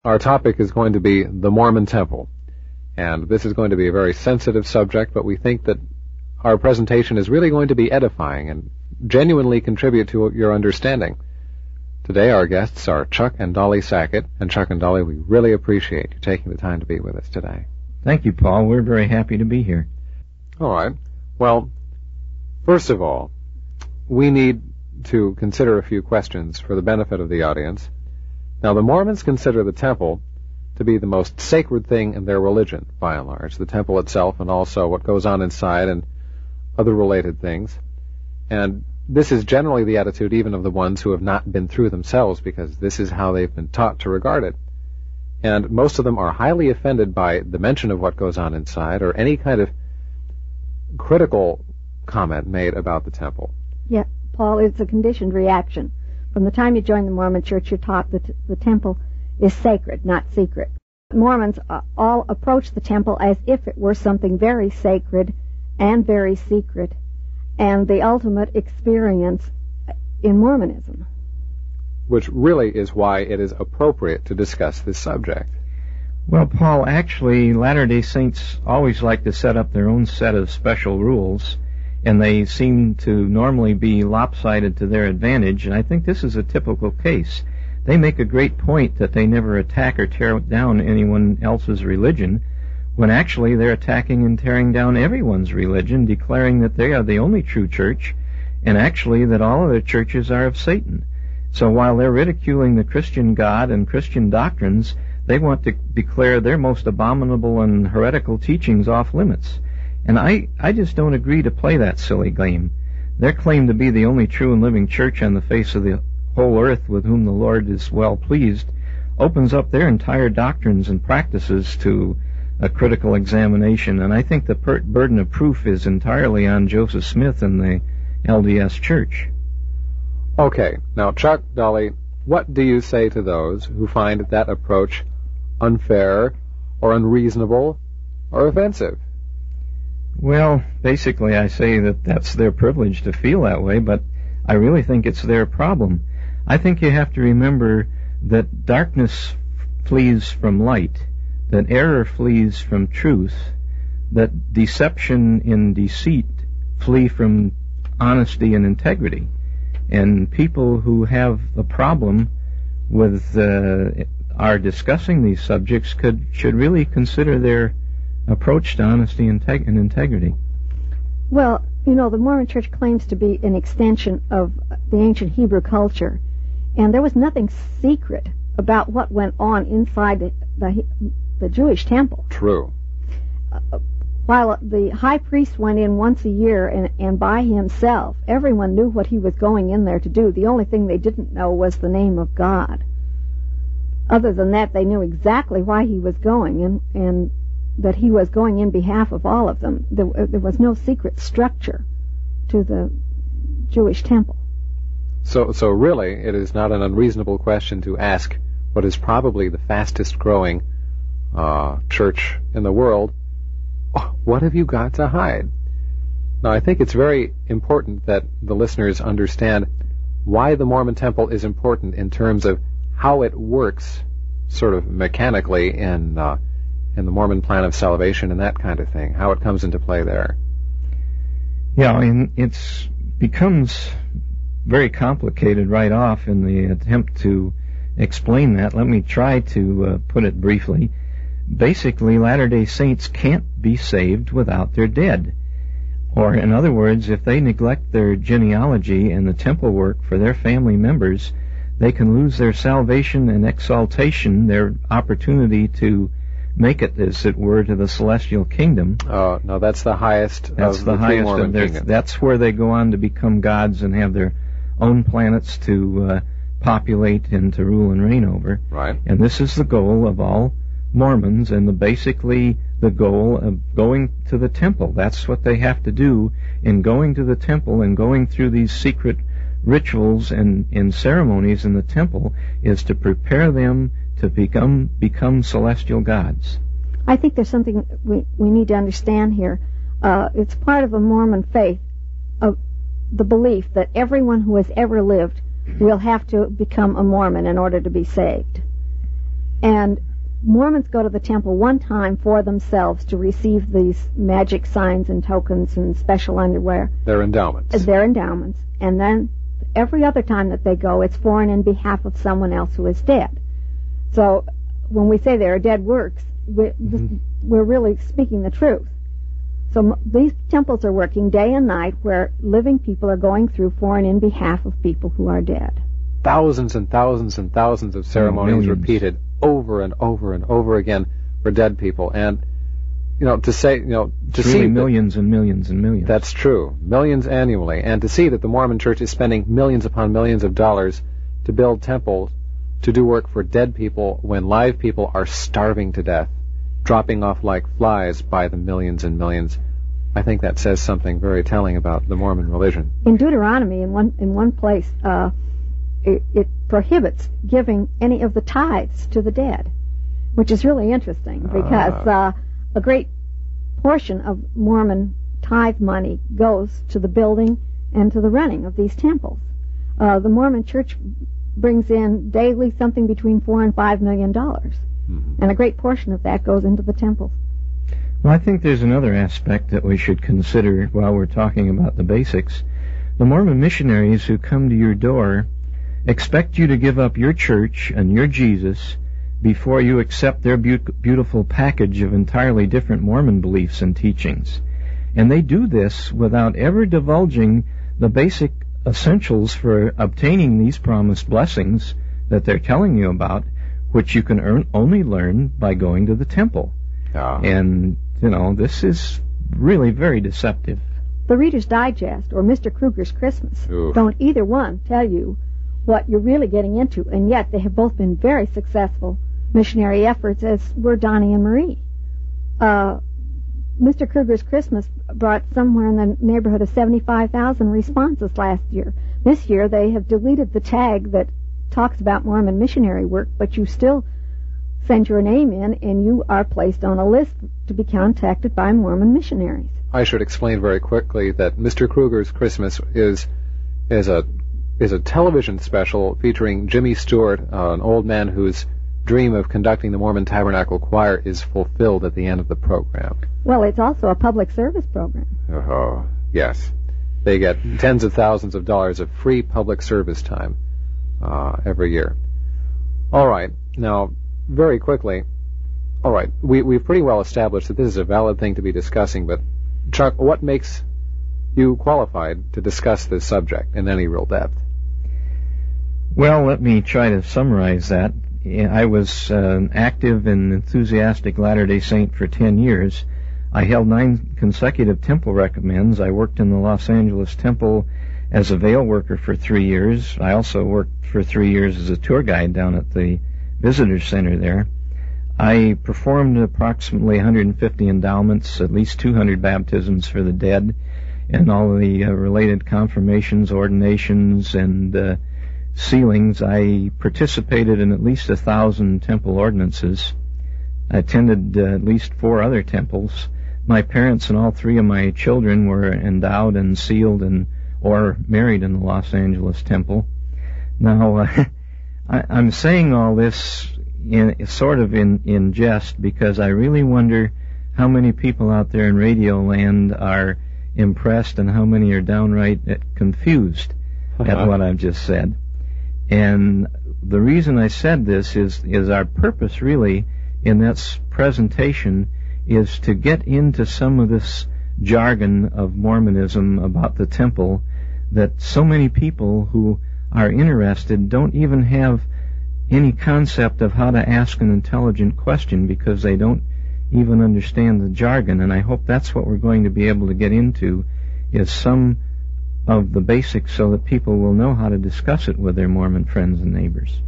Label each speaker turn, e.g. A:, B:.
A: Our topic is going to be the Mormon Temple. And this is going to be a very sensitive subject, but we think that our presentation is really going to be edifying and genuinely contribute to your understanding. Today our guests are Chuck and Dolly Sackett. And Chuck and Dolly, we really appreciate you taking the time to be with us today.
B: Thank you, Paul. We're very happy to be here.
A: All right. Well, first of all, we need to consider a few questions for the benefit of the audience. Now, the Mormons consider the temple to be the most sacred thing in their religion, by and large, the temple itself and also what goes on inside and other related things. And this is generally the attitude even of the ones who have not been through themselves, because this is how they've been taught to regard it. And most of them are highly offended by the mention of what goes on inside or any kind of critical comment made about the temple.
C: Yeah, Paul, it's a conditioned reaction. From the time you join the Mormon Church, you're taught that the temple is sacred, not secret. Mormons all approach the temple as if it were something very sacred and very secret, and the ultimate experience in Mormonism.
A: Which really is why it is appropriate to discuss this subject.
B: Well, Paul, actually, Latter-day Saints always like to set up their own set of special rules, and they seem to normally be lopsided to their advantage, and I think this is a typical case. They make a great point that they never attack or tear down anyone else's religion, when actually they're attacking and tearing down everyone's religion, declaring that they are the only true church, and actually that all other churches are of Satan. So while they're ridiculing the Christian God and Christian doctrines, they want to declare their most abominable and heretical teachings off limits. And I just don't agree to play that silly game. Their claim to be the only true and living church on the face of the whole earth with whom the Lord is well pleased opens up their entire doctrines and practices to a critical examination, and I think the burden of proof is entirely on Joseph Smith and the LDS Church.
A: Okay, now Chuck, Dolly, what do you say to those who find that approach unfair or unreasonable or offensive?
B: Well, basically I say that that's their privilege to feel that way, but I really think it's their problem. I think you have to remember that darkness flees from light, that error flees from truth, that deception and deceit flee from honesty and integrity. And people who have a problem with are discussing these subjects should really consider their approach to honesty and integrity.
C: Well, you know, the Mormon Church claims to be an extension of the ancient Hebrew culture, and there was nothing secret about what went on inside the Jewish temple.
A: True.
C: While the high priest went in once a year and by himself, everyone knew what he was going in there to do. The only thing they didn't know was the name of God. Other than that, they knew exactly why he was going, and that he was going in behalf of all of them. There was no secret structure to the Jewish temple.
A: So really, it is not an unreasonable question to ask what is probably the fastest growing church in the world, what have you got to hide? Now, I think it's very important that the listeners understand why the Mormon temple is important in terms of how it works sort of mechanically in the Mormon plan of salvation and that kind of thing, how it comes into play there.
B: Yeah, I mean, it becomes very complicated right off in the attempt to explain that. Let me try to put it briefly. Basically, Latter-day Saints can't be saved without their dead. Or, in other words, if they neglect their genealogy and the temple work for their family members, they can lose their salvation and exaltation, their opportunity to make it, as it were, to the celestial kingdom.
A: Oh, no, that's the highest
B: that's
A: of
B: the highest
A: Mormon
B: of their.
A: kingdoms.
B: That's where they go on to become gods and have their own planets to populate and to rule and reign over.
A: Right.
B: And this is the goal of all Mormons, and basically the goal of going to the temple. That's what they have to do in going to the temple and going through these secret rituals and ceremonies in the temple, is to prepare them to become celestial gods.
C: I think there's something we need to understand here. It's part of the Mormon faith, of the belief that everyone who has ever lived will have to become a Mormon in order to be saved. And Mormons go to the temple one time for themselves to receive these magic signs and tokens and special underwear.
A: Their endowments.
C: Their endowments. And then every other time that they go, it's for and in behalf of someone else who is dead. So when we say there are dead works, we're really speaking the truth. So these temples are working day and night where living people are going through for and in behalf of people who are dead.
A: Thousands and thousands and thousands of ceremonies repeated over and over and over again for dead people. And, to say, to
B: it's
A: see
B: really millions and millions and millions.
A: That's true. Millions annually. And to see that the Mormon Church is spending millions upon millions of dollars to build temples to do work for dead people when live people are starving to death, dropping off like flies by the millions and millions. I think that says something very telling about the Mormon religion.
C: In Deuteronomy, in one place, it prohibits giving any of the tithes to the dead, which is really interesting because a great portion of Mormon tithe money goes to the building and to the running of these temples. The Mormon Church brings in daily something between $4 and $5 million, and a great portion of that goes into the temples.
B: Well, I think there's another aspect that we should consider while we're talking about the basics. The Mormon missionaries who come to your door expect you to give up your church and your Jesus before you accept their beautiful package of entirely different Mormon beliefs and teachings. And they do this without ever divulging the basic essentials for obtaining these promised blessings that they're telling you about, which you can only learn by going to the temple. And, this is really very deceptive.
C: The Reader's Digest or Mr. Kruger's Christmas don't either one tell you what you're really getting into, and yet they have both been very successful missionary efforts, as were Donnie and Marie. Mr. Kruger's Christmas brought somewhere in the neighborhood of 75,000 responses last year. This year they have deleted the tag that talks about Mormon missionary work, but you still send your name in and you are placed on a list to be contacted by Mormon missionaries.
A: I should explain very quickly that Mr. Kruger's Christmas is a television special featuring Jimmy Stewart, an old man whose dream of conducting the Mormon Tabernacle Choir is fulfilled at the end of the program.
C: Well, it's also a public service program.
A: Oh, yes. They get tens of thousands of dollars of free public service time every year. All right. Now, very quickly, all right, we've pretty well established that this is a valid thing to be discussing, but Chuck, what makes you qualified to discuss this subject in any real depth?
B: Well, let me try to summarize that. I was active and enthusiastic Latter-day Saint for 10 years. I held 9 consecutive temple recommends. I worked in the Los Angeles Temple as a veil worker for 3 years. I also worked for 3 years as a tour guide down at the visitor center there. I performed approximately 150 endowments, at least 200 baptisms for the dead, and all of the related confirmations, ordinations, and sealings. I participated in at least 1,000 temple ordinances. I attended at least 4 other temples. My parents and all 3 of my children were endowed and sealed or married in the Los Angeles Temple. Now, I'm saying all this in jest because I really wonder how many people out there in radio land are impressed and how many are downright confused at what I've just said. And the reason I said this is our purpose really in that presentation is to get into some of this jargon of Mormonism about the temple that so many people who are interested don't even have any concept of how to ask an intelligent question because they don't even understand the jargon. And I hope that's what we're going to be able to get into, is some of the basics so that people will know how to discuss it with their Mormon friends and neighbors.